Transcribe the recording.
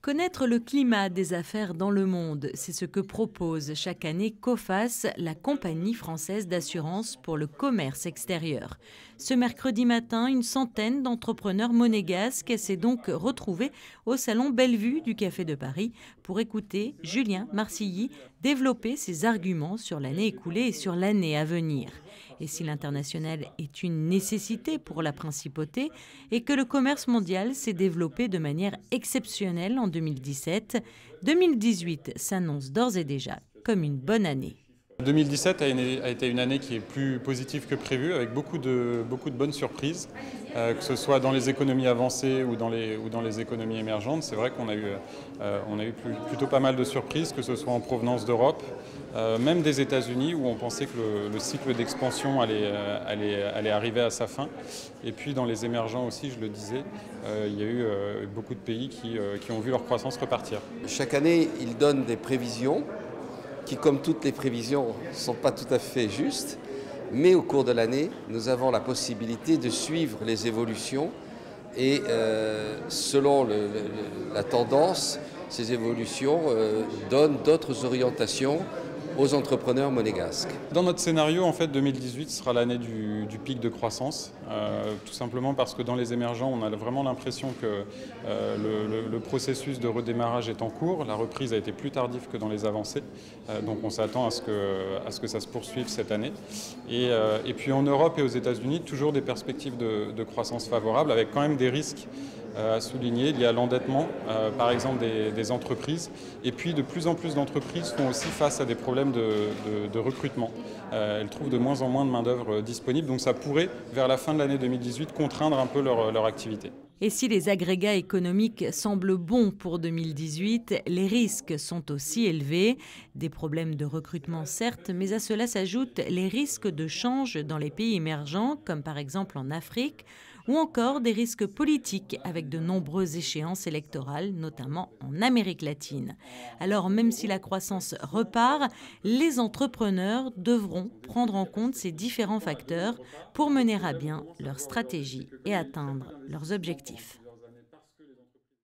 Connaître le climat des affaires dans le monde, c'est ce que propose chaque année Coface, la compagnie française d'assurance pour le commerce extérieur. Ce mercredi matin, une centaine d'entrepreneurs monégasques s'est donc retrouvée au salon Bellevue du Café de Paris pour écouter Julien Marcilly développer ses arguments sur l'année écoulée et sur l'année à venir. Et si l'international est une nécessité pour la principauté et que le commerce mondial s'est développé de manière exceptionnelle en 2017, 2018 s'annonce d'ores et déjà comme une bonne année. 2017 a été une année qui est plus positive que prévu, avec beaucoup de bonnes surprises, que ce soit dans les économies avancées ou dans les économies émergentes. C'est vrai qu'on a eu plutôt pas mal de surprises, que ce soit en provenance d'Europe, même des États-Unis, où on pensait que le cycle d'expansion allait arriver à sa fin. Et puis dans les émergents aussi, je le disais, il y a eu beaucoup de pays qui ont vu leur croissance repartir. Chaque année, ils donnent des prévisions qui, comme toutes les prévisions, ne sont pas tout à fait justes. Mais au cours de l'année, nous avons la possibilité de suivre les évolutions et selon la tendance, ces évolutions donnent d'autres orientations aux entrepreneurs monégasques. Dans notre scénario, en fait, 2018 sera l'année du pic de croissance, tout simplement parce que dans les émergents, on a vraiment l'impression que le processus de redémarrage est en cours. La reprise a été plus tardive que dans les avancées, donc on s'attend à ce que ça se poursuive cette année. Et puis en Europe et aux États-Unis, toujours des perspectives de croissance favorables, avec quand même des risques à souligner. Il y a l'endettement, par exemple, des entreprises. Et puis, de plus en plus d'entreprises font aussi face à des problèmes de recrutement. Elles trouvent de moins en moins de main-d'œuvre disponible. Donc, ça pourrait, vers la fin de l'année 2018, contraindre un peu leur activité. Et si les agrégats économiques semblent bons pour 2018, les risques sont aussi élevés. Des problèmes de recrutement certes, mais à cela s'ajoutent les risques de change dans les pays émergents, comme par exemple en Afrique, ou encore des risques politiques avec de nombreuses échéances électorales, notamment en Amérique latine. Alors même si la croissance repart, les entrepreneurs devront prendre en compte ces différents facteurs pour mener à bien leur stratégie et atteindre leurs objectifs.